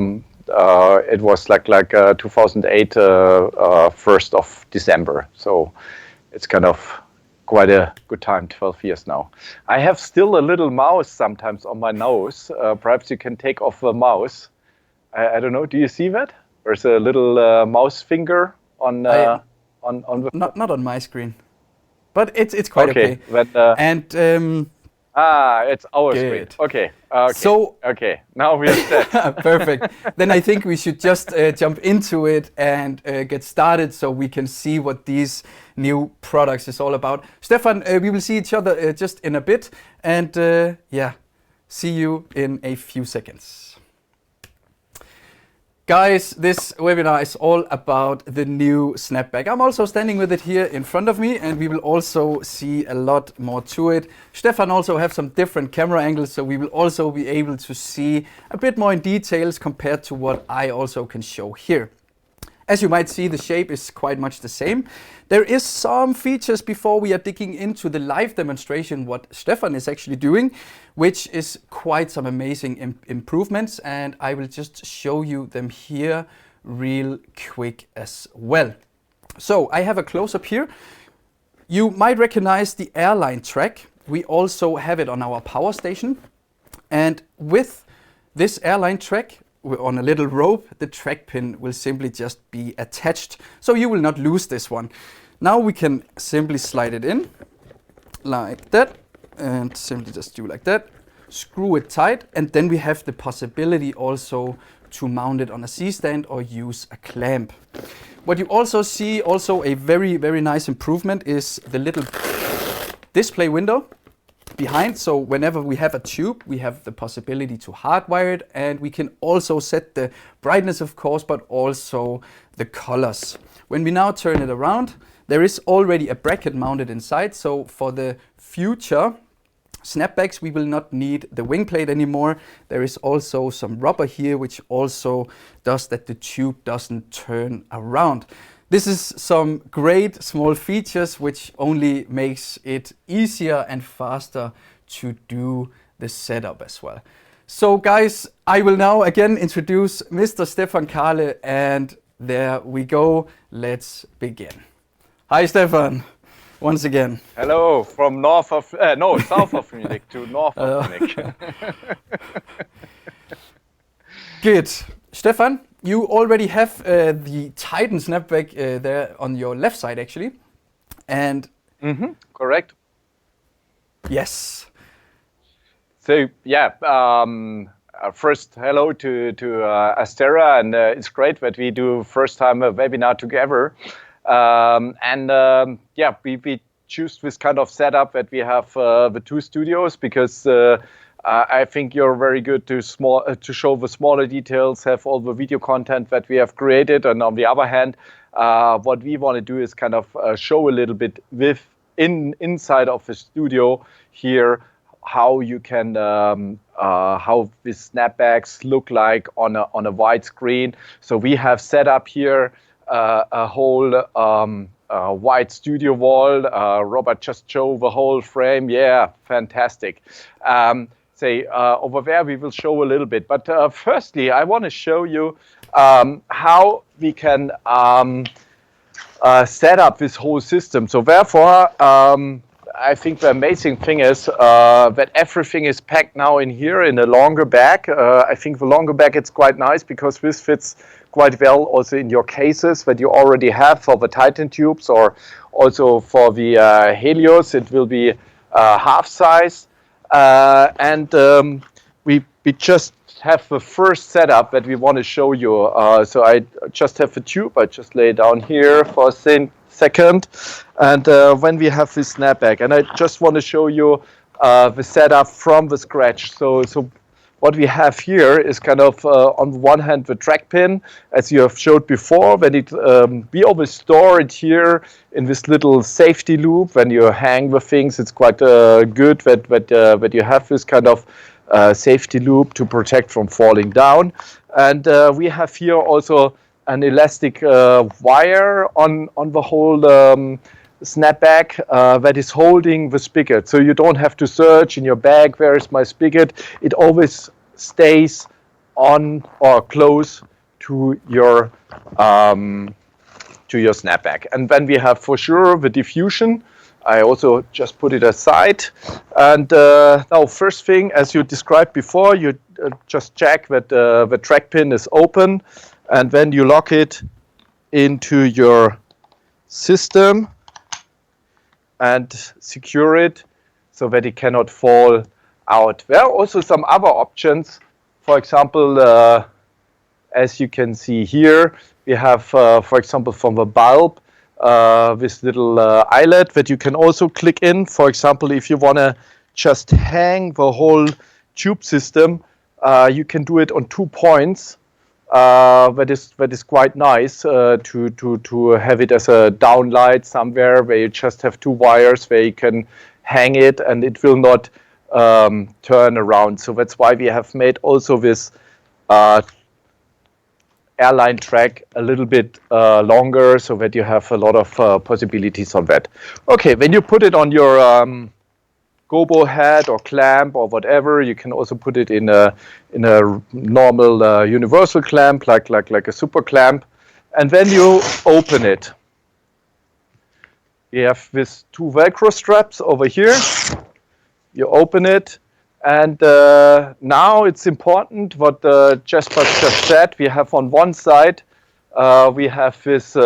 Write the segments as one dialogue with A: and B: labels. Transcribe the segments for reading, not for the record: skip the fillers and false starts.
A: it was like 2008, 1st of December. So it's kind of quite a good time, 12 years now. I have still a little mouse sometimes on my nose. Perhaps you can take off the mouse. I don't know. Do you see that? There's a little mouse finger on the.
B: Not on my screen, but it's quite okay.
A: But,
B: and
A: it's our screen. Okay. So now we're set.
B: Perfect. Then I think we should just jump into it and get started, so we can see what these new products is all about. Stefan, we will see each other just in a bit, and see you in a few seconds. Guys, this webinar is all about the new Snapbag. I'm also standing with it here in front of me, and we will also see a lot more to it. Stefan also have some different camera angles, so we will also be able to see a bit more in details compared to what I also can show here. As you might see, the shape is quite much the same. There is some features before we are digging into the live demonstration, what Stefan is actually doing, which is quite some amazing improvements, and I will just show you them here real quick as well. So I have a close-up here. You might recognize the airline track. We also have it on our power station, and with this airline track, on a little rope, the track pin will simply just be attached, so you will not lose this one. Now we can simply slide it in like that, and simply just do like that, screw it tight, and then we have the possibility also to mount it on a C-stand or use a clamp. What you also see, also a very, very nice improvement, is the little display window behind. So whenever we have a tube, we have the possibility to hardwire it, and we can also set the brightness, of course, but also the colors. When we now turn it around, there is already a bracket mounted inside. So for the future Snapbacks, we will not need the wing plate anymore. There is also some rubber here, which also does that the tube doesn't turn around. This is some great small features which only makes it easier and faster to do the setup as well. So guys, I will now again introduce Mr. Stefan Karle, and there we go. Let's begin. Hi Stefan, once again.
A: Hello from south of Munich to north of Munich.
B: Good. Stefan, you already have the Titan Snapbag there on your left side actually. And
A: correct.
B: Yes.
A: So yeah, first hello to Astera, and it's great that we do first time a webinar together. We choose this kind of setup that we have the two studios, because I think you're very good to show the smaller details, have all the video content that we have created, and on the other hand, what we want to do is kind of show a little bit inside of the studio here how you can how the Snapbacks look like on a wide screen. So we have set up here a whole wide studio wall. Robert just showed the whole frame. Yeah, fantastic. Over there we will show a little bit, but firstly I want to show you how we can set up this whole system. So therefore I think the amazing thing is that everything is packed now in here in a longer bag. I think the longer bag, it's quite nice because this fits quite well also in your cases that you already have for the Titan tubes, or also for the Helios. It will be half size. We just have the first setup that we want to show you. So I just have a tube. I just lay it down here for a second, and when we have this Snapbag, and I just want to show you the setup from the scratch. So what we have here is kind of on the one hand the track pin, as you have showed before. When we always store it here in this little safety loop. When you hang the things, it's quite good that you have this kind of safety loop to protect from falling down. And we have here also an elastic wire on the whole Snapbag that is holding the spigot. So you don't have to search in your bag, where is my spigot? It always stays on or close to your snapback. And then we have for sure the diffusion. I also just put it aside. And now, first thing, as you described before, you just check that the track pin is open, and then you lock it into your system and secure it so that it cannot fall out. There are also some other options. For example, as you can see here, we have, for example, from the bulb, this little eyelet that you can also click in. For example, if you want to just hang the whole tube system, you can do it on 2 points. That is quite nice to have it as a downlight somewhere where you just have 2 wires where you can hang it and it will not turn around. So that's why we have made also this airline track a little bit longer so that you have a lot of possibilities on that. Okay, when you put it on your gobo head or clamp or whatever, you can also put it in a normal universal clamp like a super clamp, and then you open it. You have these 2 Velcro straps over here. You open it, and now it's important what Jesper just said. We have on one side we have this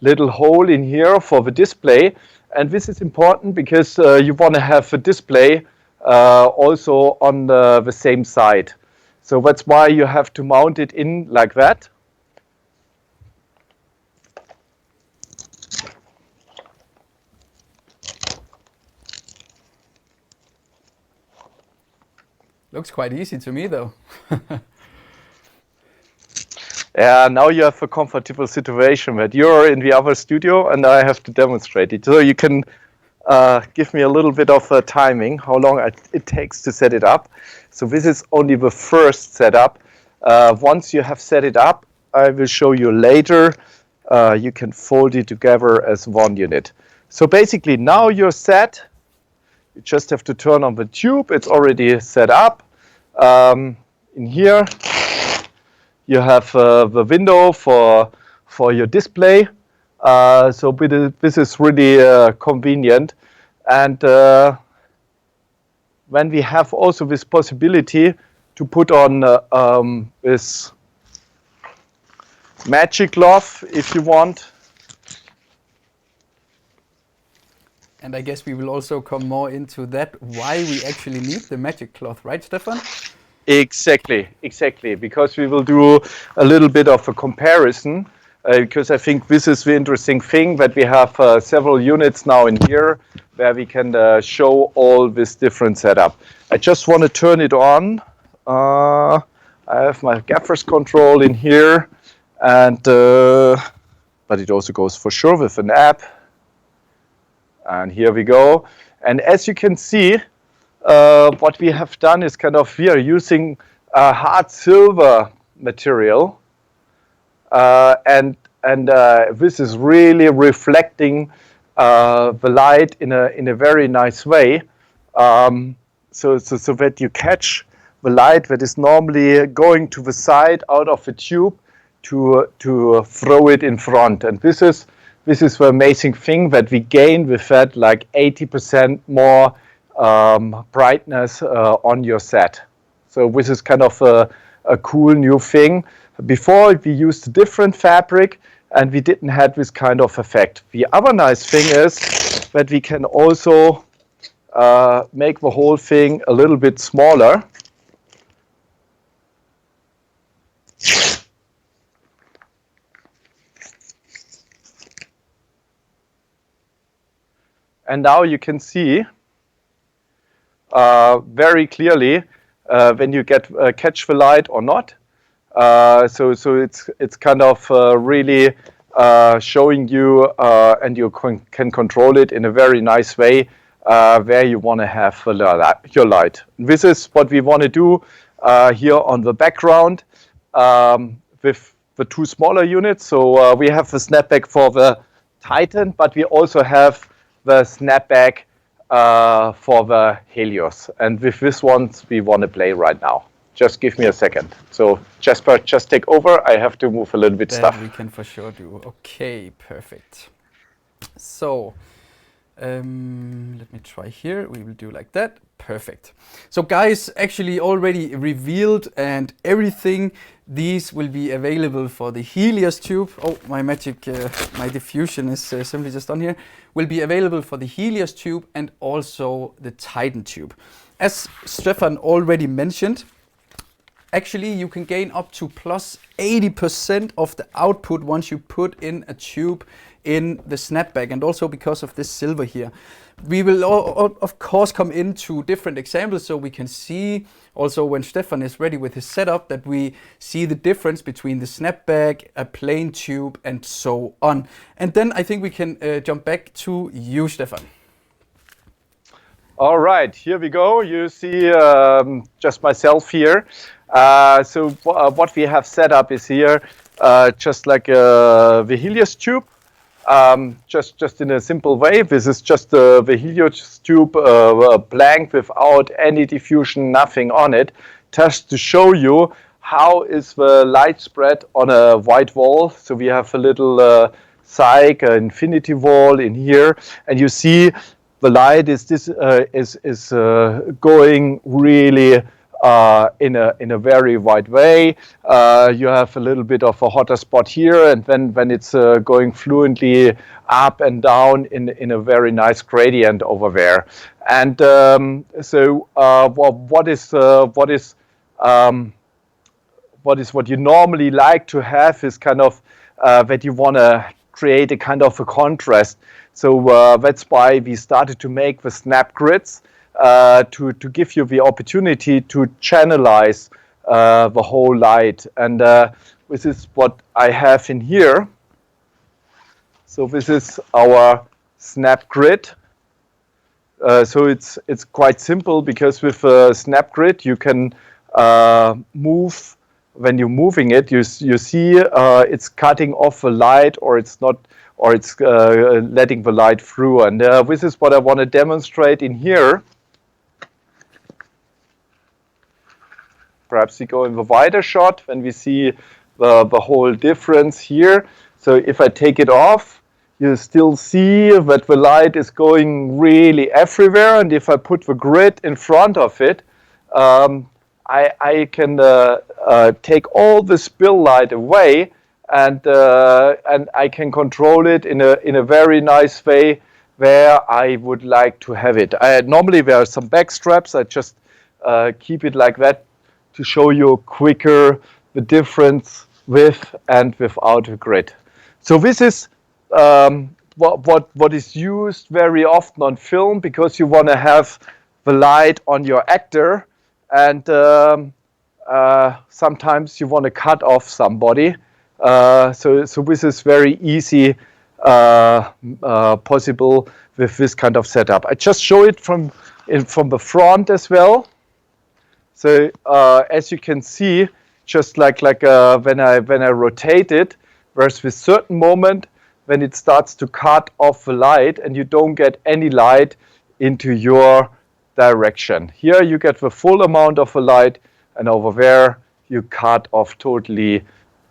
A: little hole in here for the display. And this is important because you want to have a display also on the same side. So that's why you have to mount it in like that.
B: Looks quite easy to me, though.
A: Yeah, now you have a comfortable situation that you're in the other studio and I have to demonstrate it. So you can give me a little bit of timing, how long it takes to set it up. So this is only the first setup. Once you have set it up, I will show you later. You can fold it together as one unit. So basically now you're set. You just have to turn on the tube. It's already set up. In here, you have the window for your display. So this is really convenient. And when we have also this possibility to put on this magic cloth, if you want.
B: And I guess we will also come more into that, why we actually need the magic cloth, right, Stefan?
A: Exactly, because we will do a little bit of a comparison, because I think this is the interesting thing, that we have several units now in here where we can show all this different setup. I just want to turn it on. I have my gaffer's control in here, and but it also goes for sure with an app. And here we go. And as you can see, what we have done is we are using a hard silver material, and this is really reflecting the light in a very nice way, so that you catch the light that is normally going to the side out of the tube to throw it in front. And this is the amazing thing, that we gain with that like 80% more brightness on your set. So this is kind of a cool new thing. Before we used a different fabric and we didn't have this kind of effect. The other nice thing is that we can also make the whole thing a little bit smaller. And now you can see very clearly when you catch the light or not. So it's kind of really showing you, and you can control it in a very nice way where you want to have your light. This is what we want to do here on the background with the 2 smaller units. So we have the snapback for the Titan, but we also have the snapback for the Helios. And with this one, we want to play right now. Just give me a second. So Jesper, just take over. I have to move a little bit
B: That
A: stuff.
B: we can for sure do. Okay, perfect. So let me try here. We will do like that. Perfect. So guys, actually already revealed and everything. These will be available for the Helios tube. Oh, my magic, my diffusion is simply just on here. Will be available for the Helios tube and also the Titan tube. As Stefan already mentioned, actually you can gain up to plus 80% of the output once you put in a tube in the snapback, and also because of this silver here. We will of course come into different examples so we can see also when Stefan is ready with his setup that we see the difference between the snapback, a plain tube and so on. And then I think we can jump back to you, Stefan.
A: All right, here we go. You see just myself here. So what we have set up is here just like the Helios tube. Just in a simple way. This is just the Helios tube blank without any diffusion, nothing on it, just to show you how is the light spread on a white wall. So we have a little psych infinity wall in here, and you see the light is going really in a very wide way. You have a little bit of a hotter spot here, and then when it's going fluently up and down in a very nice gradient over there. And so what you normally like to have is kind of that you want to create a kind of a contrast. So that's why we started to make the snap grids. To give you the opportunity to channelize the whole light. And this is what I have in here. So this is our snap grid. So it's quite simple, because with a snap grid you can move. When you're moving it, you see it's cutting off the light, or it's not, or it's letting the light through. And this is what I want to demonstrate in here. Perhaps we go in the wider shot when we see the whole difference here. So if I take it off, you still see that the light is going really everywhere. And if I put the grid in front of it, I can take all the spill light away, and I can control it in a very nice way where I would like to have it. Normally there are some back straps. I just keep it like that, to show you quicker the difference with and without a grid. So this is what is used very often on film, because you want to have the light on your actor, and sometimes you want to cut off somebody. So this is very easy possible with this kind of setup. I just show it from the front as well. So as you can see, just like when I rotate it, there's this certain moment when it starts to cut off the light, and you don't get any light into your direction. Here you get the full amount of the light, and over there you cut off totally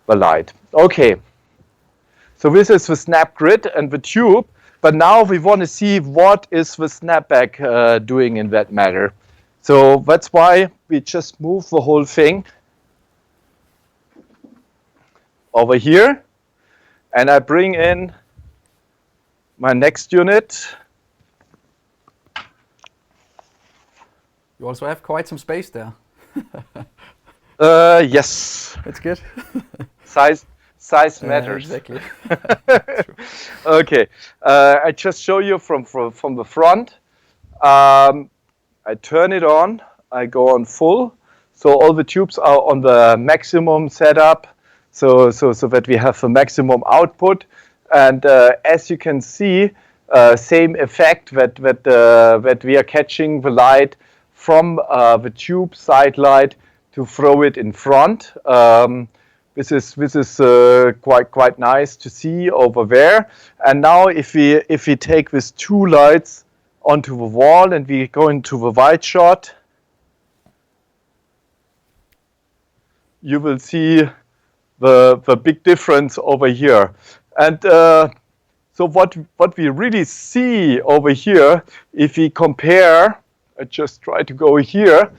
A: the light. Okay, so this is the snap grid and the tube, but now we want to see what is the snapback doing in that matter. So that's why we just move the whole thing over here, and I bring in my next unit.
B: You also have quite some space there.
A: Yes.
B: That's good.
A: Size matters.
B: Exactly.
A: Okay. I just show you from the front. I turn it on, I go on full, so all the tubes are on the maximum setup, so that we have the maximum output. And as you can see, same effect that we are catching the light from the tube side light to throw it in front. This is quite nice to see over there. And now if we take these two lights onto the wall and we go into the wide shot, you will see the big difference over here. And so what we really see over here, if we compare, I just try to go here,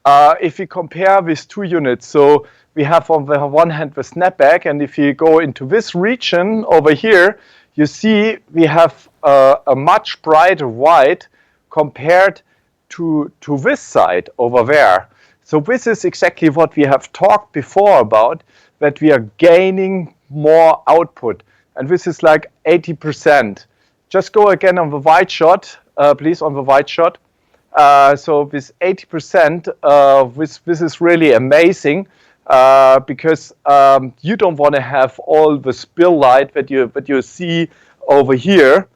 A: if we compare with two units, so we have on the one hand the snapback, and if you go into this region over here, you see we have a much brighter white compared to this side over there. So this is exactly what we have talked before about, that we are gaining more output. And this is like 80%. Just go again on the wide shot, please, on the wide shot. So this 80%, this is really amazing because you don't want to have all the spill light that you see over here.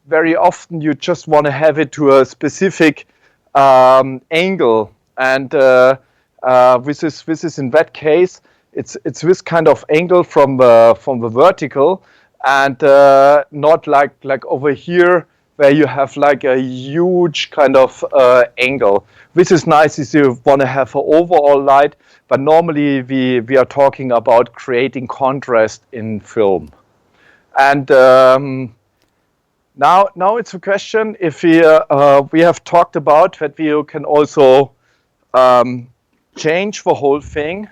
A: Very often you just want to have it to a specific angle, and this is in that case it's this kind of angle from the vertical, and not like over here where you have like a huge kind of angle. This is nice if you want to have an overall light, but normally we are talking about creating contrast in film. And now it's a question if we have talked about that we can also change the whole thing.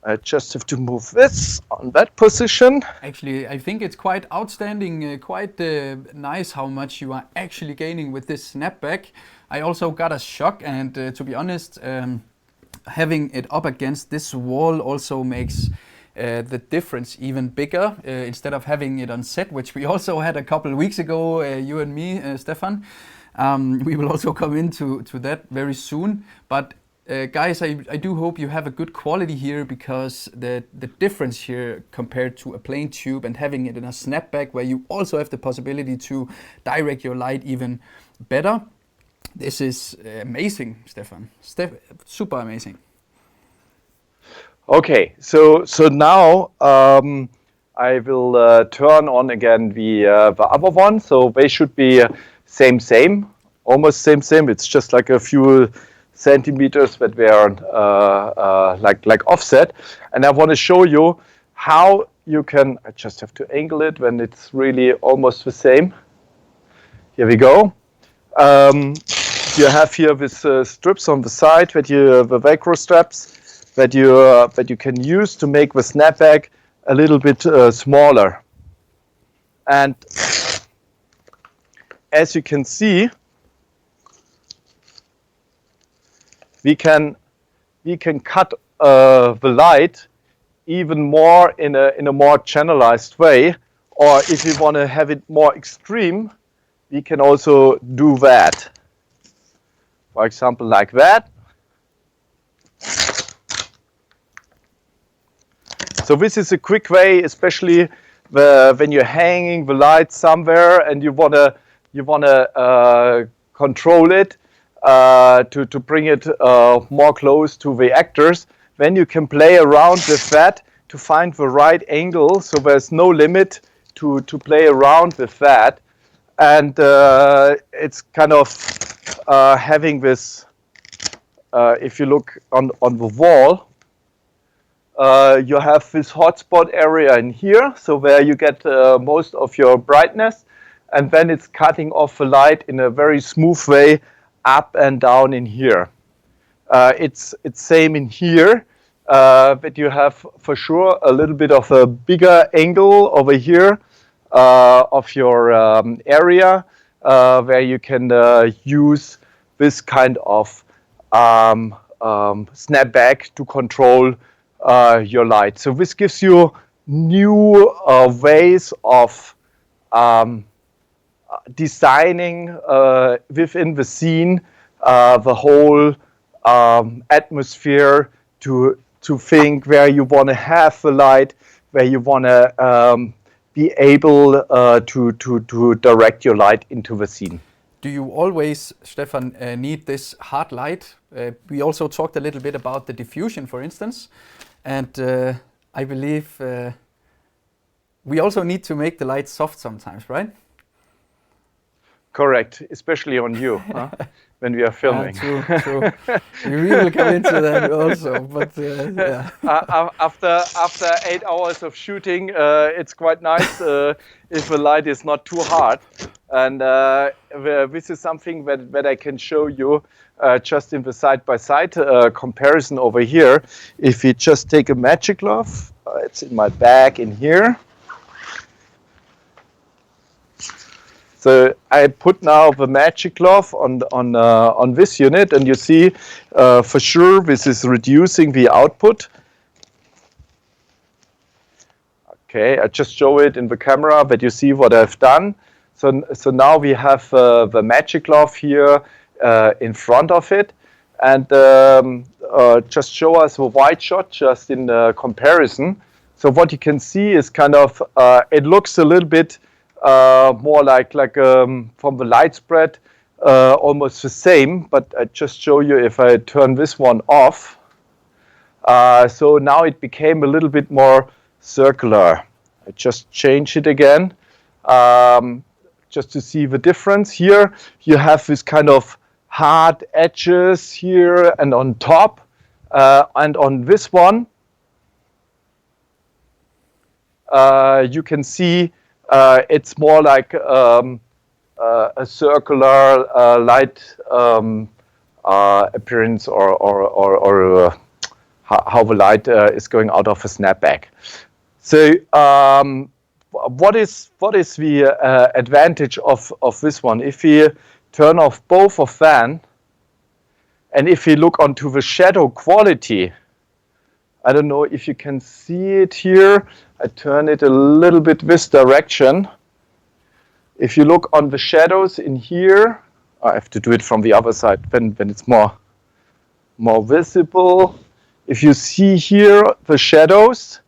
A: I just have to move this on that position.
B: Actually, I think it's quite outstanding, quite nice how much you are actually gaining with this snapback. I also got a shock, and to be honest, having it up against this wall also makes the difference even bigger, instead of having it on set, which we also had a couple of weeks ago, you and me, Stefan. We will also come into that very soon. But guys, I do hope you have a good quality here, because the difference here compared to a plain tube and having it in a snapback where you also have the possibility to direct your light even better. This is amazing, Stefan. Super amazing.
A: Okay, so now I will turn on again the other one. So they should be same, almost same. It's just like a few centimeters that they are like offset. And I want to show you how you can. I just have to angle it when it's really almost the same. Here we go. You have here with strips on the side that the Velcro straps that you can use to make the snapback a little bit smaller. And as you can see, we can cut the light even more in a more channelized way, or if you want to have it more extreme, we can also do that. For example, like that. So this is a quick way, especially when you're hanging the light somewhere and you wanna control it to bring it more close to the actors. Then you can play around with that to find the right angle. So there's no limit to play around with that, and it's kind of having this. If you look on the wall. You have this hotspot area in here, so where you get most of your brightness, and then it's cutting off the light in a very smooth way up and down in here. It's same in here, but you have for sure a little bit of a bigger angle over here of your area, where you can use this kind of snapback to control your light. So this gives you new ways of designing within the scene the whole atmosphere to think where you want to have the light, where you want to be able to direct your light into the scene.
B: Do you always, Stefan, need this hard light? We also talked a little bit about the diffusion, for instance. And I believe we also need to make the light soft sometimes, right?
A: Correct, especially on you, when we are filming.
B: True. We will come into that also, but yeah.
A: After 8 hours of shooting, it's quite nice if the light is not too hard. And this is something that I can show you just in the side-by-side comparison over here. If you just take a magic glove, it's in my bag in here. So I put now the magic glove on this unit, and you see for sure this is reducing the output. Okay, I just show it in the camera, but you see what I've done. So now we have the magic glove here in front of it, and just show us the wide shot just in the comparison. So what you can see is kind of it looks a little bit more like from the light spread almost the same, but I just show you if I turn this one off. So now it became a little bit more circular. I just change it again just to see the difference. Here you have this kind of hard edges here and on top, and on this one you can see it's more like a circular light appearance, or how the light is going out of a snapback. So what is the advantage of this one? If we turn off both of them, and if we look onto the shadow quality, I don't know if you can see it here. I turn it a little bit this direction. If you look on the shadows in here, I have to do it from the other side when it's more visible. If you see here the shadows,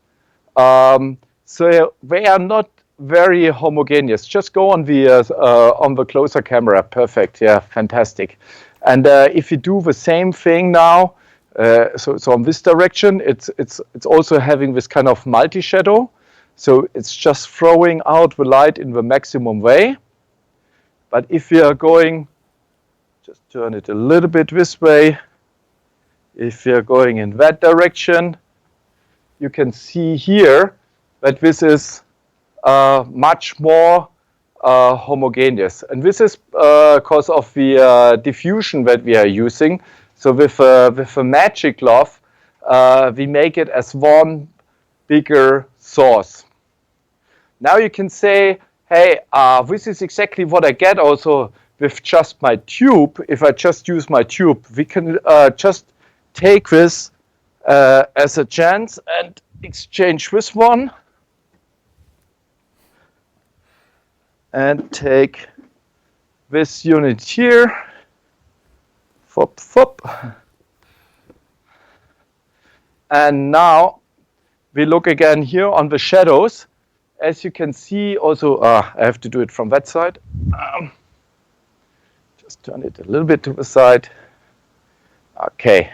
A: so they are not very homogeneous. Just go on the closer camera. Perfect. Yeah, fantastic. And if you do the same thing now, so on this direction, it's also having this kind of multi-shadow. So it's just throwing out the light in the maximum way. But if we are going, just turn it a little bit this way. If we are going in that direction, you can see here that this is much more homogeneous. And this is because of the diffusion that we are using. So with a magic glove, we make it as one bigger source. Now you can say, hey, this is exactly what I get also with just my tube. If I just use my tube, we can just take this as a chance and exchange this one. And take this unit here. Fop, fop. And now we look again here on the shadows. As you can see, also, I have to do it from that side. Just turn it a little bit to the side. Okay.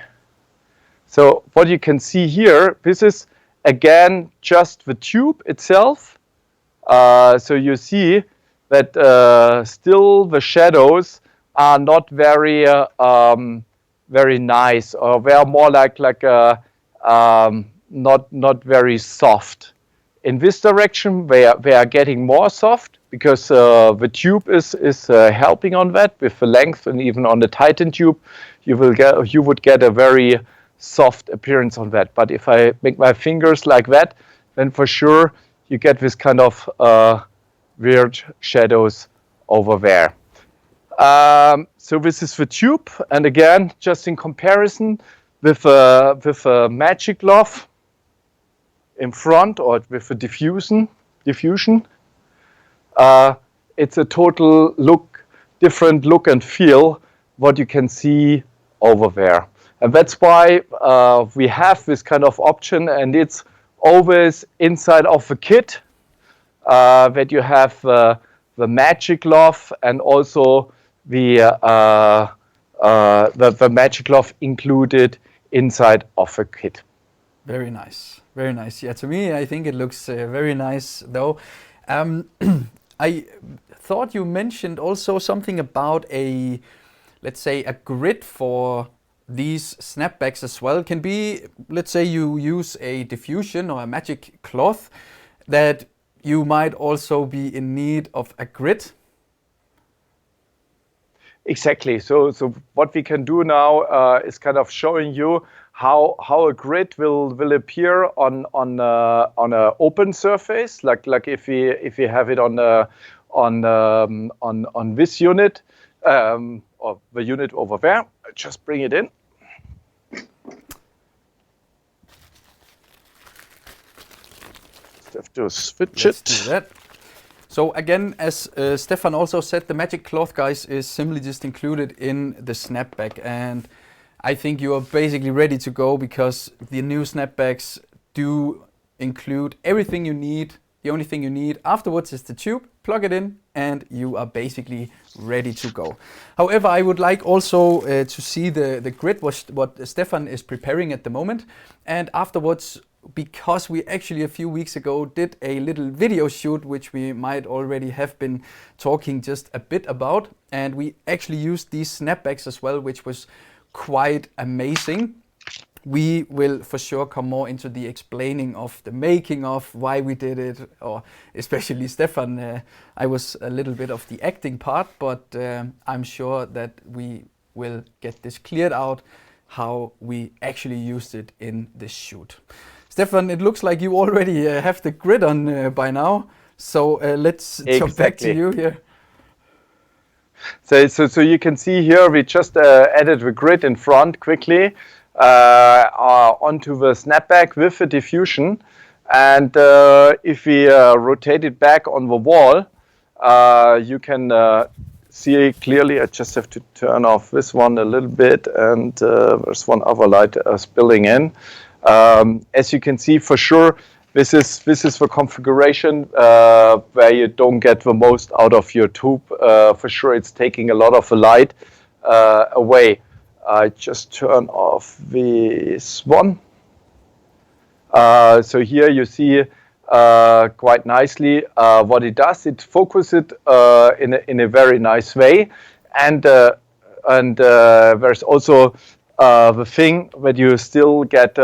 A: So what you can see here, this is again just the tube itself. So you see that still the shadows are not very very nice, or they are more like not very soft. In this direction, they are getting more soft because the tube is helping on that with the length, and even on the Titan tube, you would get a very soft appearance on that. But if I make my fingers like that, then for sure you get this kind of weird shadows over there. So this is the tube, and again, just in comparison with a magic glove in front, or with a diffusion, it's a total different look and feel what you can see over there. And that's why we have this kind of option, and it's always inside of the kit that you have the magic glove, and also the magic glove included inside of a kit.
B: Very nice, very nice. Yeah, to me, I think it looks very nice, though. I thought you mentioned also something about a, let's say, a grid for these snapbacks as well. Can be, let's say you use a diffusion or a magic cloth, that you might also be in need of a grid.
A: Exactly. So what we can do now is kind of showing you how a grid will appear on a open surface, like if we have it on this unit or the unit over there. Just bring it in. Just have to switch
B: Let's
A: it.
B: do that. So again, as Stefan also said, the magic cloth, guys, is simply just included in the snapback, and I think you are basically ready to go, because the new snapbacks do include everything you need. The only thing you need afterwards is the tube, plug it in, and you are basically ready to go. However, I would like also to see the grid, what Stefan is preparing at the moment, and afterwards, because we actually a few weeks ago did a little video shoot, which we might already have been talking just a bit about, and we actually used these snapbacks as well, which was quite amazing. We will for sure come more into the explaining of the making of, why we did it, or especially Stefan. I was a little bit of the acting part, but I'm sure that we will get this cleared out, how we actually used it in this shoot. Stefan, it looks like you already have the grid on by now, so let's jump back to you here.
A: So you can see here we just added the grid in front quickly onto the snapback with the diffusion, and if we rotate it back on the wall, you can see clearly. I just have to turn off this one a little bit, and there's one other light spilling in. As you can see, for sure, this is the configuration where you don't get the most out of your tube. For sure, it's taking a lot of the light away. I just turn off this one. So here you see quite nicely what it does. It focuses it in a very nice way, and there's also the thing that you still get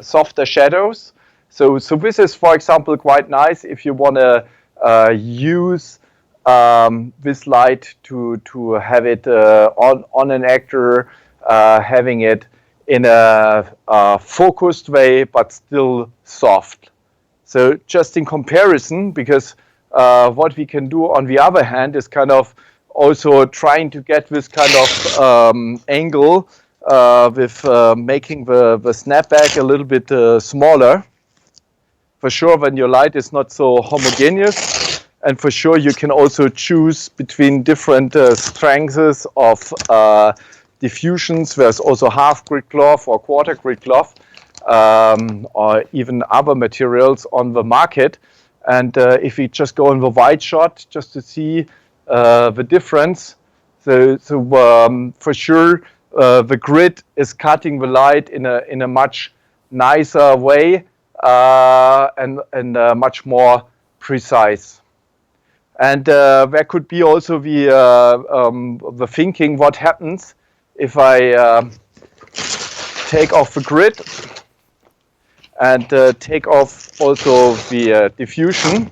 A: softer shadows. So this is, for example, quite nice if you want to use this light to have it on an actor, having it in a focused way, but still soft. So just in comparison, because what we can do on the other hand is kind of also trying to get this kind of angle with making the snapback a little bit smaller. For sure, when your light is not so homogeneous, and for sure you can also choose between different strengths of diffusions. There's also half grid cloth or quarter grid cloth, or even other materials on the market. And if we just go in the wide shot just to see the difference, so for sure the grid is cutting the light in a much nicer way, and much more precise. And there could be also the thinking, what happens if I take off the grid and take off also the diffusion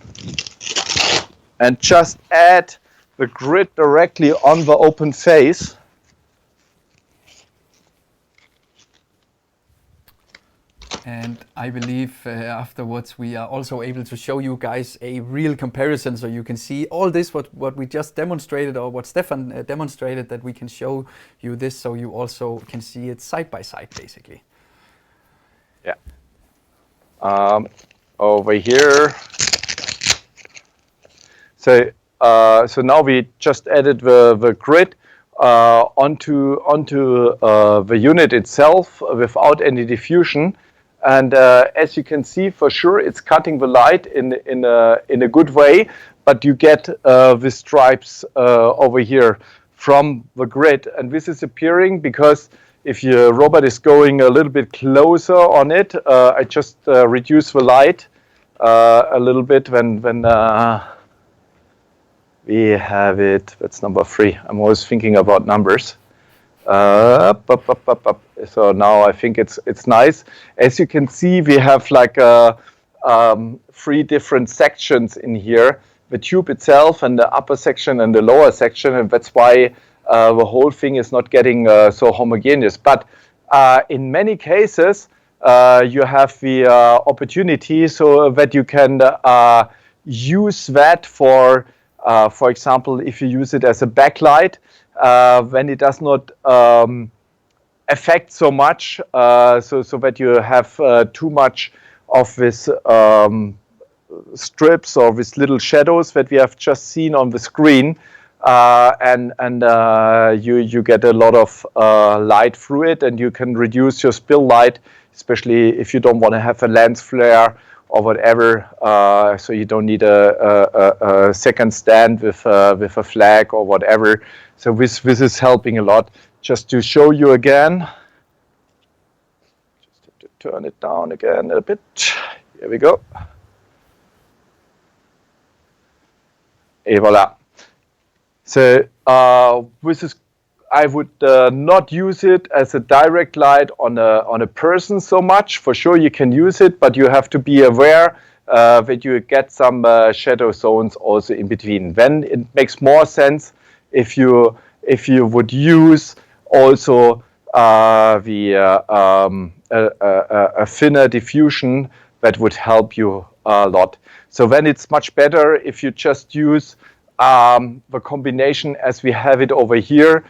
A: and just add the grid directly on the open face.
B: And I believe afterwards we are also able to show you guys a real comparison, so you can see all this what we just demonstrated, or what Stefan demonstrated, that we can show you this, so you also can see it side by side basically.
A: Yeah. Over here. So now we just added the grid onto the unit itself without any diffusion. And as you can see, for sure, it's cutting the light in a good way, but you get the stripes over here from the grid. And this is appearing because if your robot is going a little bit closer on it, I just reduce the light a little bit when We have it, that's number 3. I'm always thinking about numbers. So now I think it's nice. As you can see, we have like 3 different sections in here. The tube itself and the upper section and the lower section, and that's why the whole thing is not getting so homogeneous. But in many cases, you have the opportunity so that you can use that for example, if you use it as a backlight, when it does not affect so much, so that you have too much of this strips or with little shadows that we have just seen on the screen, and you get a lot of light through it, and you can reduce your spill light, especially if you don't want to have a lens flare or whatever. So you don't need a second stand with a flag or whatever. So this is helping a lot. Just to show you again, just have to turn it down again a bit. Here we go. Et voilà. So this is, I would not use it as a direct light on a person so much. For sure you can use it, but you have to be aware that you get some shadow zones also in between. Then it makes more sense if you would use also a thinner diffusion that would help you a lot. So then it's much better if you just use the combination as we have it over here.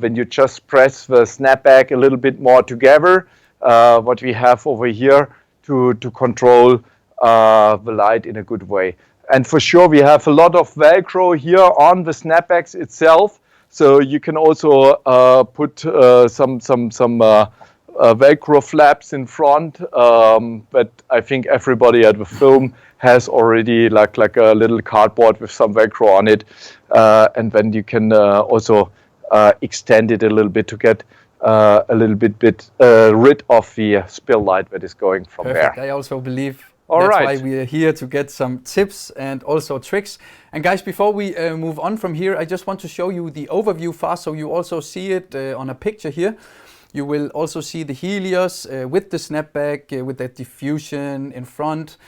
A: When you just press the snapback a little bit more together, what we have over here to control the light in a good way. And for sure we have a lot of Velcro here on the snapbacks itself, so you can also put some Velcro flaps in front, but I think everybody at the film has already like a little cardboard with some Velcro on it, and then you can also extend it a little bit to get a little bit rid of the spill light that is going from
B: Perfect.
A: there.
B: I also believe
A: All
B: that's
A: right.
B: why we are here, to get some tips and also tricks. And guys, before we move on from here, I just want to show you the overview fast, so you also see it on a picture here. You will also see the Helios with the snapback, with that diffusion in front,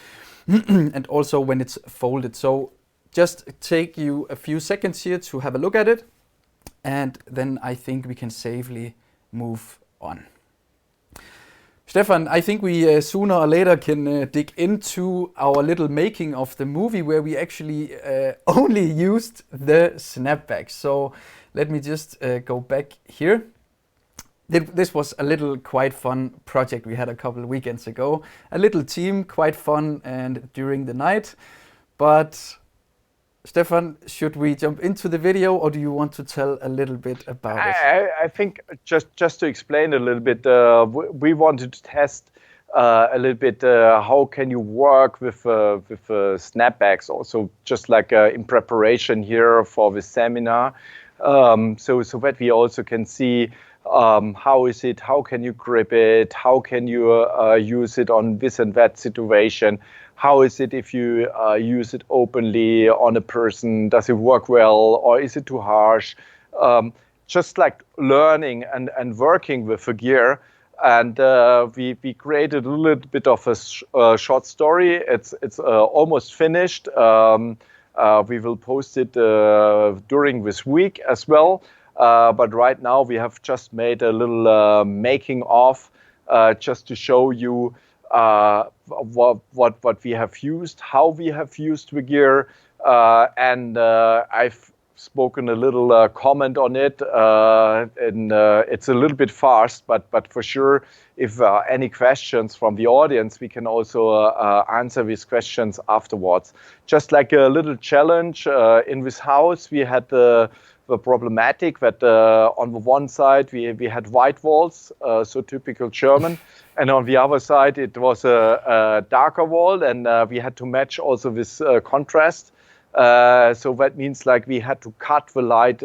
B: and also when it's folded. So just take you a few seconds here to have a look at it, and then I think we can safely move on. Stefan, I think we sooner or later can dig into our little making of the movie, where we actually only used the snapbacks. So let me just go back here. This was a little quite fun project we had a couple of weekends ago. A little team, quite fun, and during the night. But Stefan, should we jump into the video, or do you want to tell a little bit about it?
A: I think just to explain a little bit, we wanted to test a little bit how can you work with snapbacks, also just like in preparation here for the seminar, so that we also can see how is it, how can you grip it, how can you use it on this and that situation. How is it if you use it openly on a person? Does it work well, or is it too harsh? Just like learning and working with the gear. And we created a little bit of a short story. It's almost finished. We will post it during this week as well. But right now we have just made a little making of, just to show you what we have used, how we have used the gear, and I've spoken a little comment on it, and it's a little bit fast, but for sure, if any questions from the audience, we can also answer these questions afterwards. Just like a little challenge in this house, we had the problematic that on the one side we had white walls, so typical German, and on the other side it was a darker wall, and we had to match also this contrast. So that means like we had to cut the light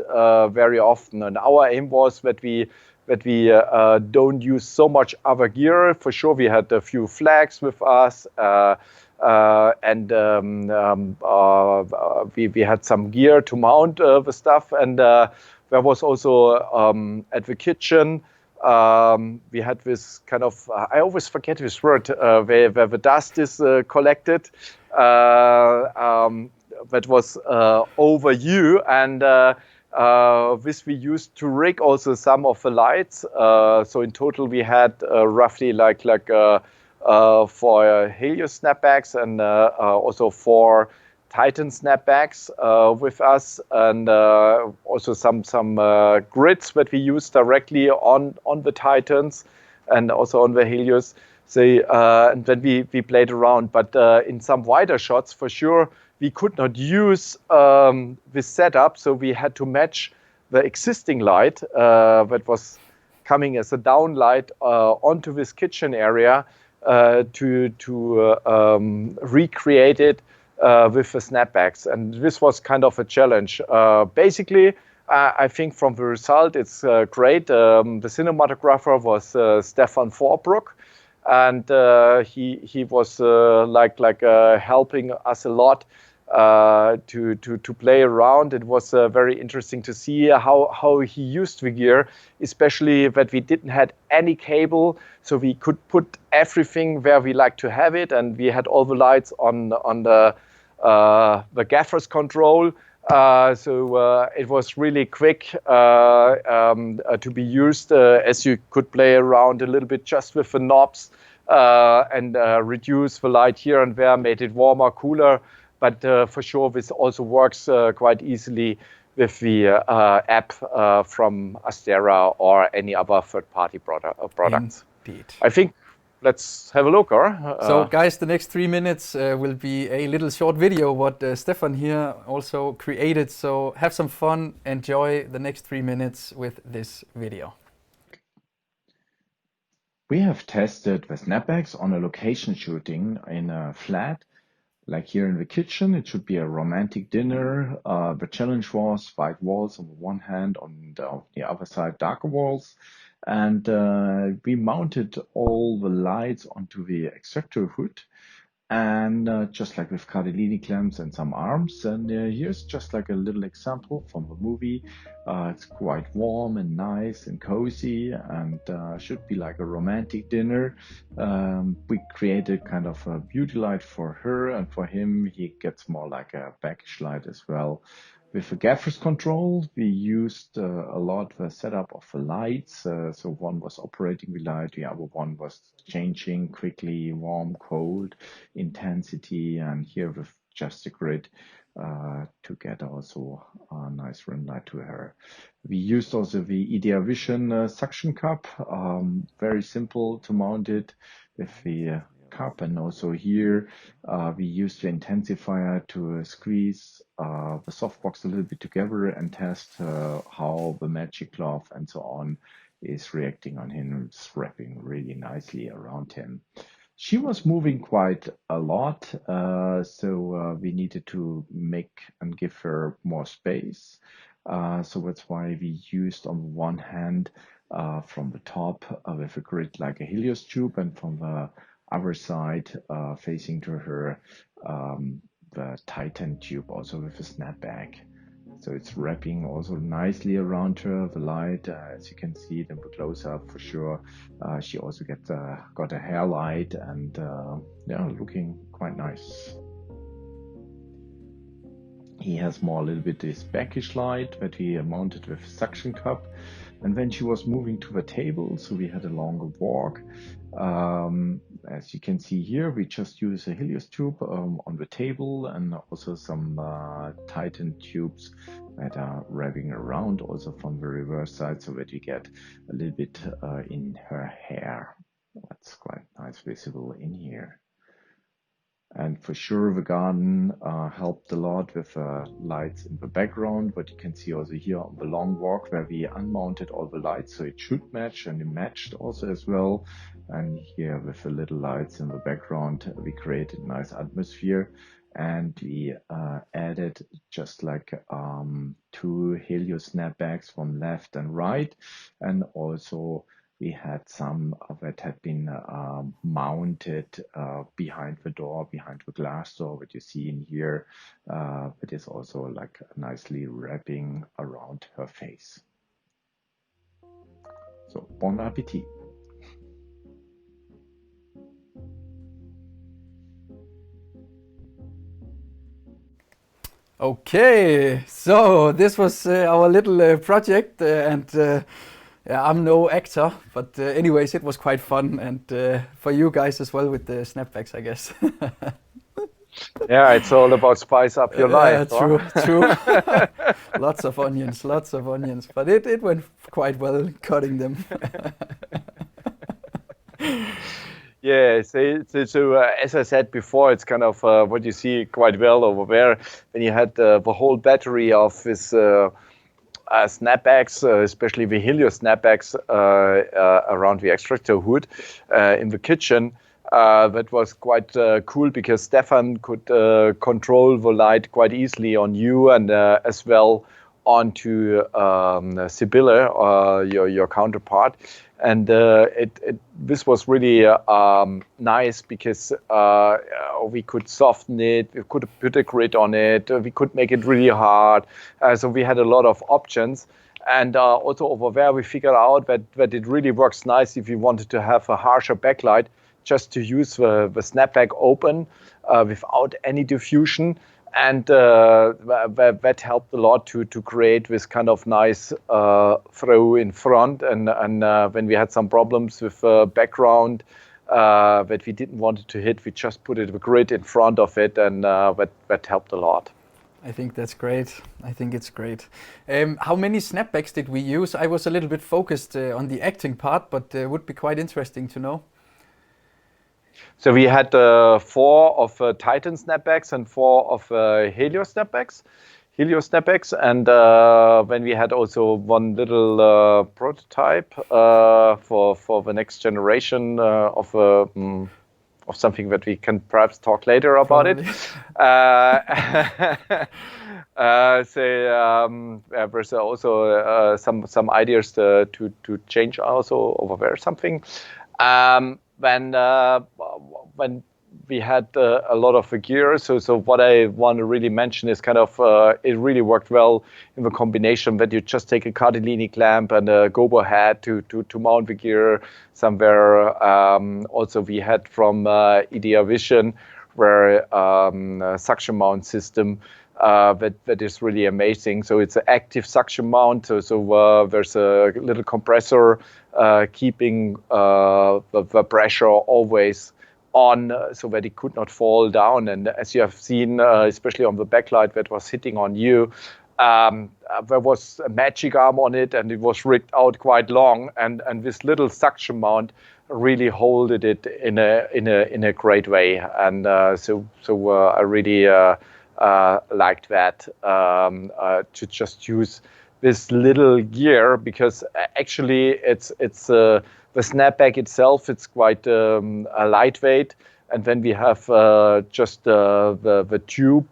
A: very often, and our aim was that we that we don't use so much other gear. For sure, we had a few flags with us, and we had some gear to mount the stuff. And there was also at the kitchen, we had this kind of, I always forget this word, where the dust is collected. That was over you, and this we used to rig also some of the lights. So in total we had roughly for Helios snapbacks and also 4 Titan snapbacks with us, and also some grids that we use directly on the Titans and also on the Helios. So and then we played around, but in some wider shots for sure we could not use this setup, so we had to match the existing light that was coming as a downlight onto this kitchen area to recreate it with the snapbacks, and this was kind of a challenge. Basically, I think from the result it's great. The cinematographer was Stefan Karle, and he was helping us a lot to play around. It was very interesting to see how he used the gear, especially that we didn't had any cable, so we could put everything where we like to have it, and we had all the lights on the gaffer's control. So it was really quick to be used, as you could play around a little bit just with the knobs and reduce the light here and there, made it warmer, cooler. But for sure, this also works quite easily with the app from Astera or any other third-party products.
B: Indeed.
A: I think let's have a look.
B: So guys, the next 3 minutes will be a little short video what Stefan here also created. So have some fun, enjoy the next 3 minutes with this video.
C: We have tested the snapbacks on a location shooting in a flat, like here in the kitchen. It should be a romantic dinner. The challenge was white walls on the one hand, on the other side darker walls. And we mounted all the lights onto the extractor hood, and just like with cardellini clamps and some arms. And here's just like a little example from the movie. It's quite warm and nice and cozy, and should be like a romantic dinner. We created kind of a beauty light for her, and for him he gets more like a backlight light as well. With the gaffer's control, we used a lot the setup of the lights. So one was operating the light, the other one was changing quickly, warm, cold, intensity, and here with just a grid to get also a nice rim light to her. We used also the EDR Vision suction cup, very simple to mount it with the cup, and also here we used the intensifier to squeeze the softbox a little bit together and test how the magic glove and so on is reacting on him. It's wrapping really nicely around him. She was moving quite a lot, so we needed to make and give her more space. So that's why we used on one hand from the top with a grid like a Helios tube, and from the other side facing to her the Titan tube, also with a snapback. So it's wrapping also nicely around her, the light, as you can see it in the close-up for sure. She also got a hair light, and yeah, looking quite nice. He has more a little bit this backish light that we mounted with a suction cup. And then she was moving to the table, so we had a longer walk. As you can see here, we just use a Helios tube on the table, and also some Titan tubes that are wrapping around also from the reverse side, so that we get a little bit in her hair. That's quite nice visible in here. And for sure, the garden helped a lot with lights in the background, but you can see also here on the long walk where we unmounted all the lights, so it should match, and it matched also as well. And here with the little lights in the background, we created a nice atmosphere. and we added just like 2 Helio snapbacks from left and right, and also we had some that had been mounted behind the door, behind the glass door, what you see in here, that is also like nicely wrapping around her face. So, bon appetit.
B: Okay, so this was our little project, and yeah, I'm no actor, but anyways, it was quite fun, and for you guys as well with the snapbacks, I guess.
A: Yeah, it's all about spice up your life.
B: True, true. Lots of onions, but it went quite well cutting them.
A: Yeah, so as I said before, it's kind of what you see quite well over there. When you had the whole battery of this snapbacks, especially the Helio snapbacks around the extractor hood in the kitchen. That was quite cool because Stefan could control the light quite easily on you and as well onto Sibylle, your counterpart. And this was really nice because we could soften it, we could put a grid on it, we could make it really hard. So we had a lot of options. And also over there, we figured out that it really works nice if you wanted to have a harsher backlight, just to use the snapback open without any diffusion. And that helped a lot to create this kind of nice throw in front. And when we had some problems with background that we didn't want it to hit, we just put a grid in front of it, and that helped a lot.
B: I think that's great. I think it's great. How many snapbacks did we use? I was a little bit focused on the acting part, but would be quite interesting to know.
A: So we had 4 of Titan snapbacks and 4 of Helio snapbacks. And then we had also one little prototype for the next generation of something that we can perhaps talk later about. Probably. There's also some ideas to change also over there something. When we had a lot of the gear, so what I want to really mention is kind of it really worked well in the combination that you just take a Cardellini clamp and a gobo head to mount the gear somewhere. Also, we had from Idea Vision where a suction mount system that is really amazing. So it's an active suction mount. So there's a little compressor keeping the pressure always on so that it could not fall down. And as you have seen, especially on the backlight that was hitting on you, there was a magic arm on it and it was rigged out quite long. And this little suction mount really holded it in a great way. And so I really liked that to just use this little gear, because actually it's the snapback itself, it's quite lightweight, and then we have just the tube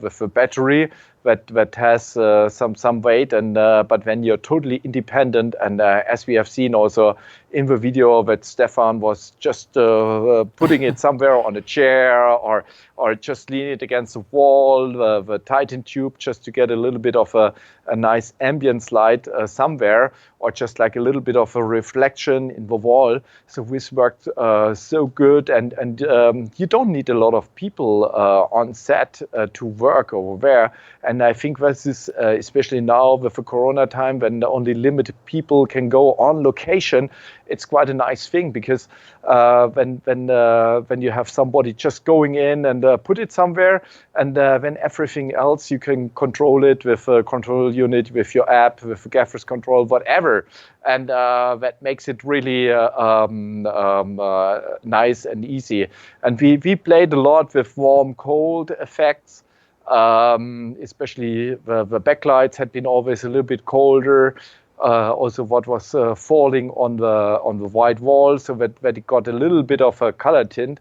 A: with the battery that has some weight, and but when you're totally independent, and as we have seen also in the video that Stefan was just putting it somewhere on a chair or just leaning it against the wall, the Titan tube, just to get a little bit of a nice ambience light somewhere, or just like a little bit of a reflection in the wall. So this worked so good, and you don't need a lot of people on set to work over there. And I think this is, especially now with the Corona time, when only limited people can go on location, it's quite a nice thing, because when you have somebody just going in and put it somewhere, and then everything else you can control it with a control unit, with your app, with gaffer's control, whatever, and that makes it really nice and easy. And we played a lot with warm-cold effects. Especially the backlights had been always a little bit colder. Also what was falling on the white wall, so that it got a little bit of a color tint.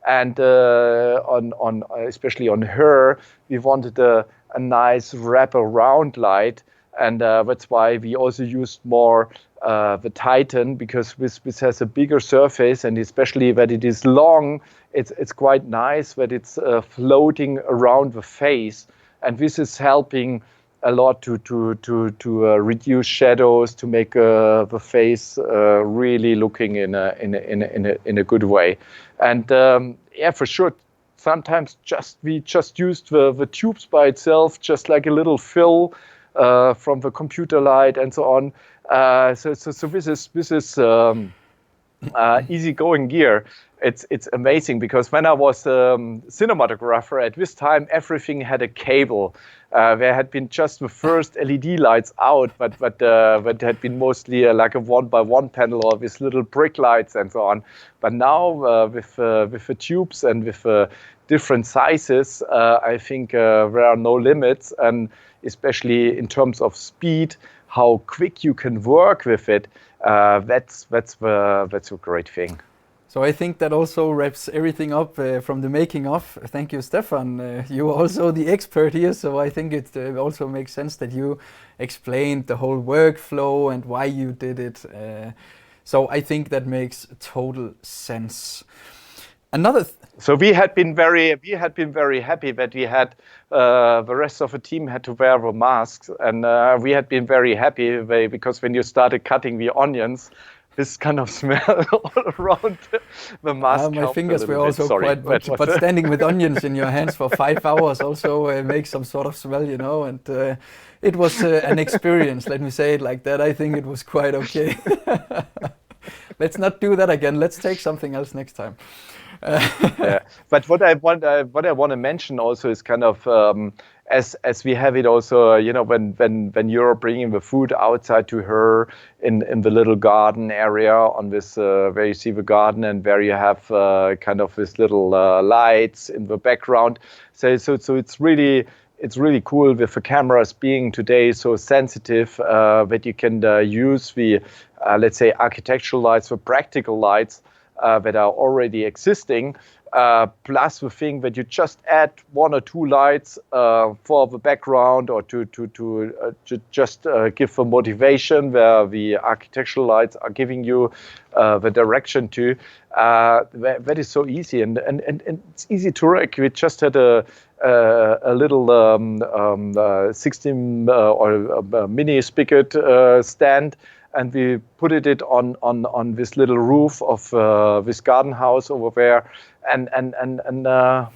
A: and on especially on her, we wanted a nice wrap-around light, and that's why we also used more the Titan, because this has a bigger surface, and especially that it is long, it's quite nice that it's floating around the face, and this is helping a lot to reduce shadows, to make the face really looking in a good way. And yeah, for sure, sometimes we just used the tubes by itself, just like a little fill from the computer light and so on. So this is easygoing gear. It's amazing, because when I was cinematographer at this time, everything had a cable. There had been just the first LED lights out, but had been mostly like a 1x1 panel or with little brick lights and so on. But now with the tubes and with different sizes, I think there are no limits, and especially in terms of speed, how quick you can work with it. That's a great thing.
B: So I think that also wraps everything up from the making of. Thank you, Stefan. You are also the expert here, so I think it also makes sense that you explained the whole workflow and why you did it. So I think that makes total sense.
A: So we had been very happy that we had the rest of the team had to wear the masks, and we had been very happy because when you started cutting the onions, this kind of smell all around the mask.
B: My fingers were also quite, but standing with onions in your hands for 5 hours also makes some sort of smell, you know, and it was an experience, let me say it like that. I think it was quite okay. Let's not do that again. Let's take something else next time.
A: Yeah. But what I want to mention also is kind of as we have it also, you know, when you're bringing the food outside to her in the little garden area on this where you see the garden and where you have kind of this little lights in the background. So it's really cool with the cameras being today so sensitive that you can use the let's say architectural lights, the practical lights that are already existing, plus the thing that you just add 1 or 2 lights for the background, or to just give the motivation where the architectural lights are giving you the direction to. That is so easy, and it's easy to work. We just had a little 16 or mini spigot stand, and we put it on this little roof of this garden house over there, and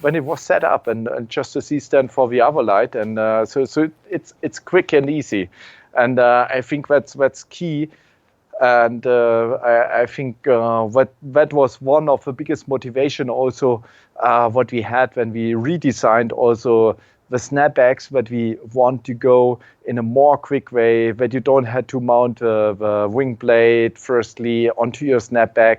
A: when it was set up, and just a C-stand for the other light, and so it's quick and easy, and I think that's key. And I think that was one of the biggest motivation also what we had when we redesigned also the snapbacks, that we want to go in a more quick way, that you don't have to mount the wing blade firstly onto your snapback,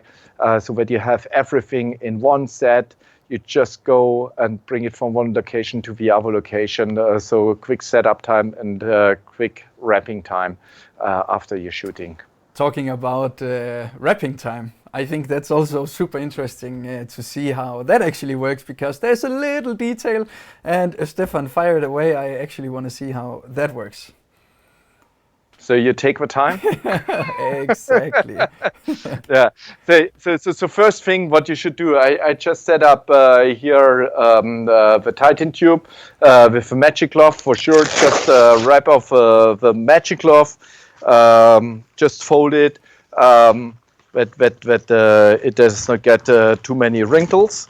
A: so that you have everything in one set. You just go and bring it from one location to the other location, so quick setup time and quick wrapping time after your shooting.
B: Talking about wrapping time, I think that's also super interesting to see how that actually works, because there's a little detail, and Stefan, fire it away. I actually want to see how that works.
A: So you take the time?
B: Exactly.
A: Yeah. So first thing what you should do, I just set up here the Titan tube with the magic cloth for sure. Just wrap off the magic cloth. Just fold it that it does not get too many wrinkles.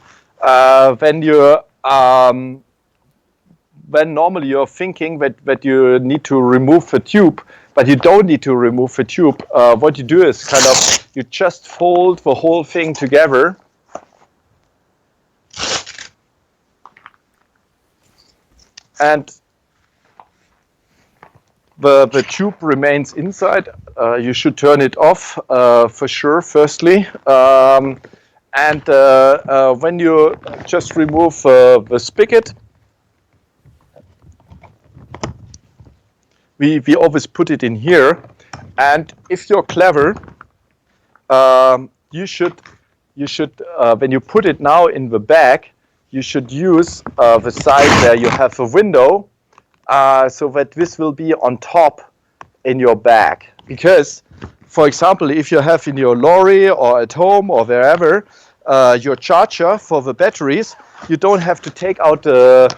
A: When normally you're thinking that you need to remove the tube, but you don't need to remove the tube. What you do is kind of you just fold the whole thing together. And the tube remains inside. You should turn it off for sure, firstly. And when you just remove the spigot, we always put it in here. And if you're clever, you should you should, when you put it now in the bag, you should use the side where you have a window, so that this will be on top in your bag. Because, for example, if you have in your lorry or at home or wherever your charger for the batteries, you don't have to take out the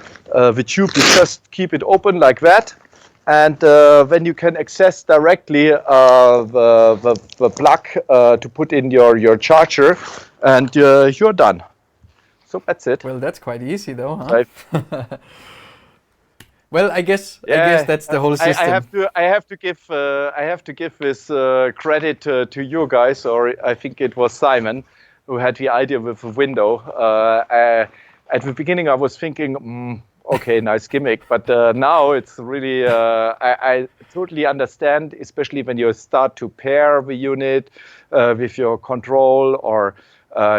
A: tube. You just keep it open like that, and then you can access directly the plug to put in your charger, and you're done. So that's it.
B: Well, that's quite easy though, huh? Well, I guess that's the whole system.
A: I have to give this credit to you guys, or I think it was Simon who had the idea with the window. At the beginning, I was thinking, okay, nice gimmick, but now it's really I totally understand, especially when you start to pair the unit with your control, or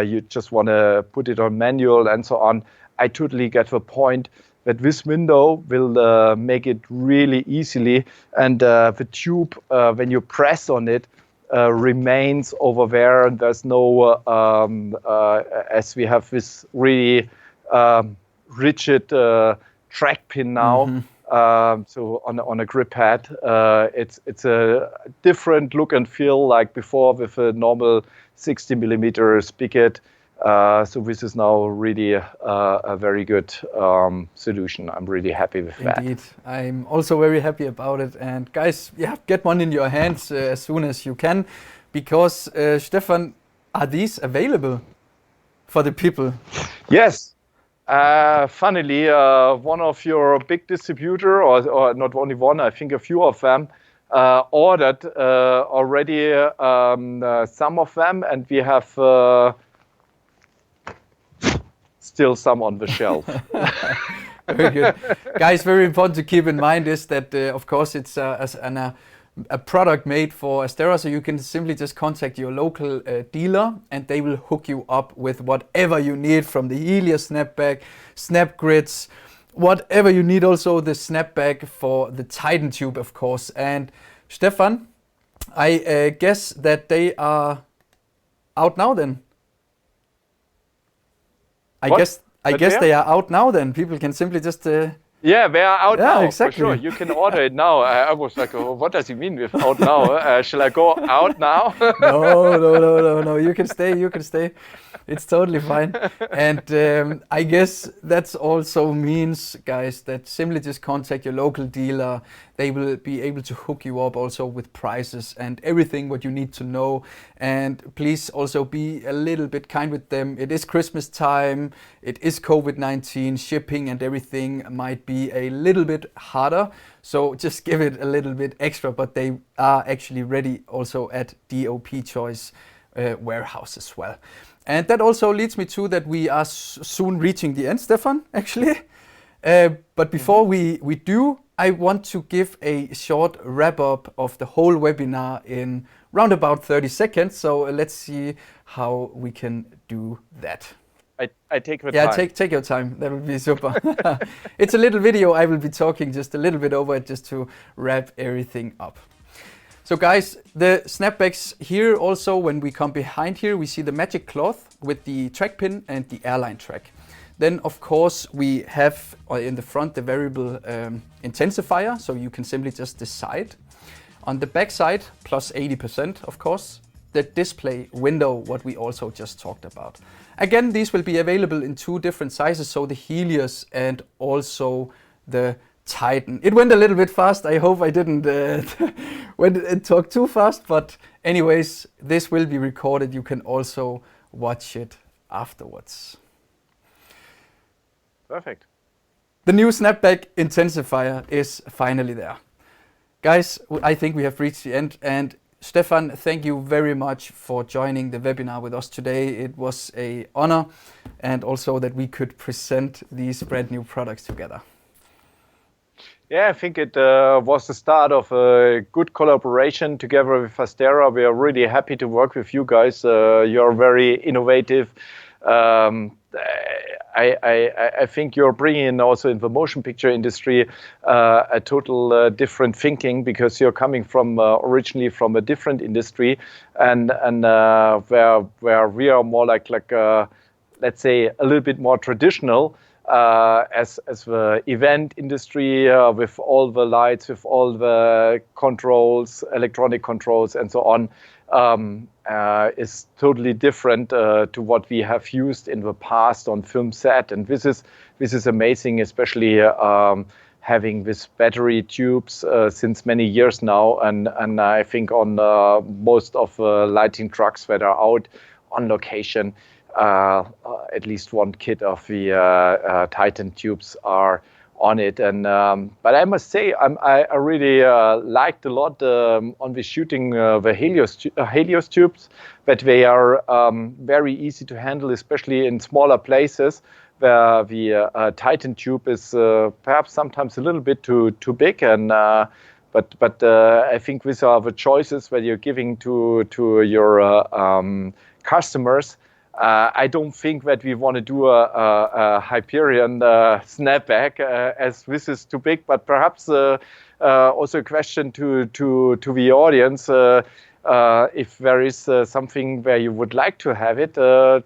A: you just want to put it on manual and so on. I totally get the point that this window will make it really easily, and the tube, when you press on it, remains over there, and there's no, as we have this really rigid track pin now, so on a grip pad, it's a different look and feel like before with a normal 60mm spigot. So this is now really a very good solution. I'm really happy with that.
B: Indeed, I'm also very happy about it. And guys, yeah, get one in your hands as soon as you can, because Stefan, are these available for the people?
A: Yes. Funnily, one of your big distributor, or not only one, I think a few of them, ordered already some of them, and we have still some on the shelf.
B: Very good. Guys, very important to keep in mind is that, of course, it's a product made for Astera, so you can simply just contact your local dealer and they will hook you up with whatever you need, from the Helios snapback, snap grids, whatever you need, also the snapback for the Titan tube, of course. And Stefan, I guess that they are out now then. I guess they are out now then. People can simply just...
A: Yeah, they are out now,
B: exactly.
A: For sure. You can order it now. I was like, oh, what does he mean with out now? Shall I go out now?
B: No. You can stay. It's totally fine. And I guess that also means, guys, that simply just contact your local dealer. They will be able to hook you up also with prices and everything what you need to know. And please also be a little bit kind with them. It is Christmas time. It is COVID-19. Shipping and everything might be a little bit harder. So just give it a little bit extra. But they are actually ready also at DoPchoice warehouse as well. And that also leads me to that we are soon reaching the end, Stefan, actually. But before we do, I want to give a short wrap-up of the whole webinar in round about 30 seconds. So let's see how we can do that.
A: I take the time.
B: Yeah, take your time. That would be super. It's a little video. I will be talking just a little bit over it just to wrap everything up. So guys, the snapbacks here also, when we come behind here, we see the magic cloth with the track pin and the airline track. Then of course we have in the front the variable intensifier, so you can simply just decide. On the back side, plus 80% of course, the display window, what we also just talked about. Again, these will be available in two different sizes, so the Helios and also the Titan. It went a little bit fast. I hope I didn't talk too fast, but anyways, this will be recorded. You can also watch it afterwards.
A: Perfect.
B: The new SNAPBAG Intensifier is finally there. Guys, I think we have reached the end, and Stefan, thank you very much for joining the webinar with us today. It was an honor, and also that we could present these brand new products together.
A: Yeah, I think it was the start of a good collaboration together with Astera. We are really happy to work with you guys. You're very innovative. I think you're bringing in also in the motion picture industry a total different thinking, because you're coming from originally from a different industry, and where we are more like let's say a little bit more traditional as the event industry with all the lights, with all the controls, electronic controls, and so on. Is totally different to what we have used in the past on film set, and this is amazing, especially having this battery tubes since many years now, and I think on most of lighting trucks that are out on location, at least one kit of the Titan tubes are on it, and but I must say I really liked a lot on the shooting the Helios tubes, that they are very easy to handle, especially in smaller places where the Titan tube is perhaps sometimes a little bit too big, and but I think these are the choices that you're giving to your customers. I don't think that we want to do a Hyperion snapback as this is too big, but perhaps also a question to the audience. If there is something where you would like to have it,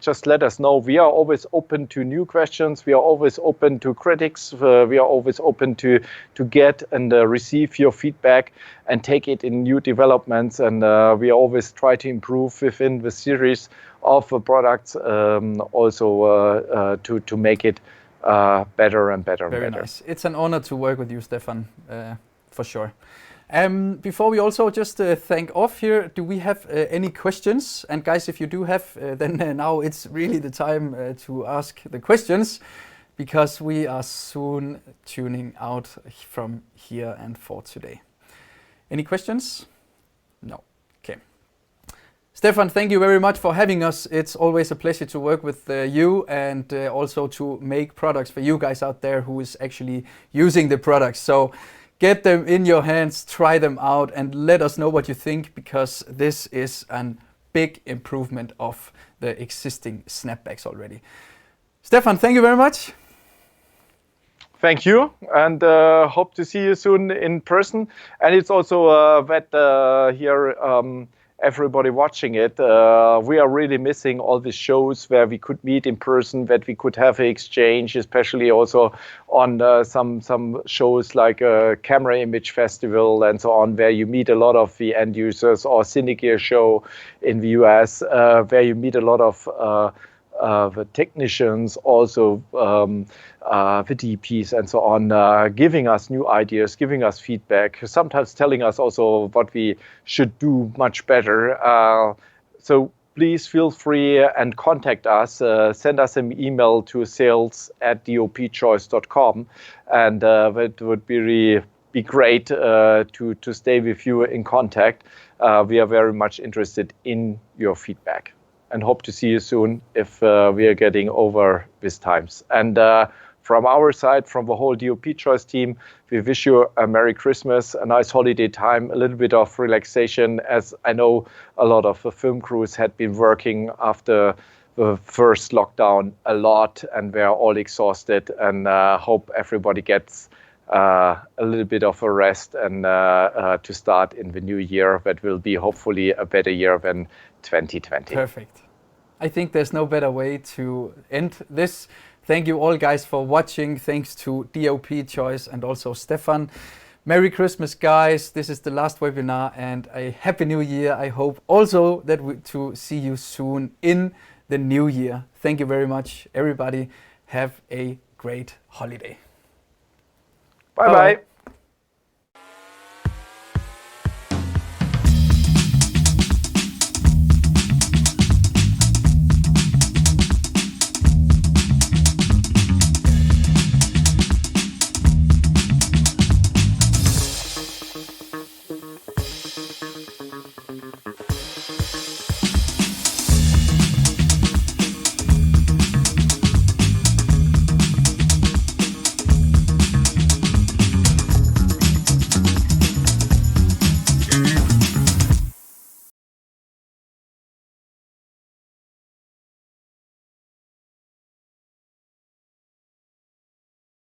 A: just let us know. We are always open to new questions. We are always open to critics. We are always open to get and receive your feedback and take it in new developments. And we always try to improve within the series of the products, also to make it better and better and
B: Very
A: better.
B: nice. It's an honor to work with you, Stefan, for sure. Before we also just thank off here, do we have any questions? And guys, if you do have, then now it's really the time to ask the questions, because we are soon tuning out from here and for today. Any questions? No. Okay. Stefan, thank you very much for having us. It's always a pleasure to work with you, and also to make products for you guys out there who is actually using the products. So get them in your hands, try them out, and let us know what you think, because this is a big improvement of the existing snapbacks already. Stefan, thank you very much.
A: Thank you, and hope to see you soon in person. And it's also that here, everybody watching it, we are really missing all the shows where we could meet in person, that we could have an exchange, especially also on some shows like Camera Image Festival and so on, where you meet a lot of the end users, or Cinegear show in the US, where you meet a lot of the technicians, also the DPs and so on, giving us new ideas, giving us feedback, sometimes telling us also what we should do much better. So please feel free and contact us. Send us an email to sales@dopchoice.com, and that would be great to stay with you in contact. We are very much interested in your feedback, and hope to see you soon if we are getting over these times. And from our side, from the whole DoPchoice team, we wish you a Merry Christmas, a nice holiday time, a little bit of relaxation, as I know a lot of the film crews had been working after the first lockdown a lot, and we're all exhausted, and hope everybody gets a little bit of a rest, and to start in the new year that will be hopefully a better year than 2020.
B: Perfect. I think there's no better way to end this. Thank you all guys for watching. Thanks to DoPchoice and also Stefan. Merry Christmas, guys. This is the last webinar, and a Happy New Year. I hope also that to see you soon in the new year. Thank you very much, everybody. Have a great holiday.
A: Bye-bye.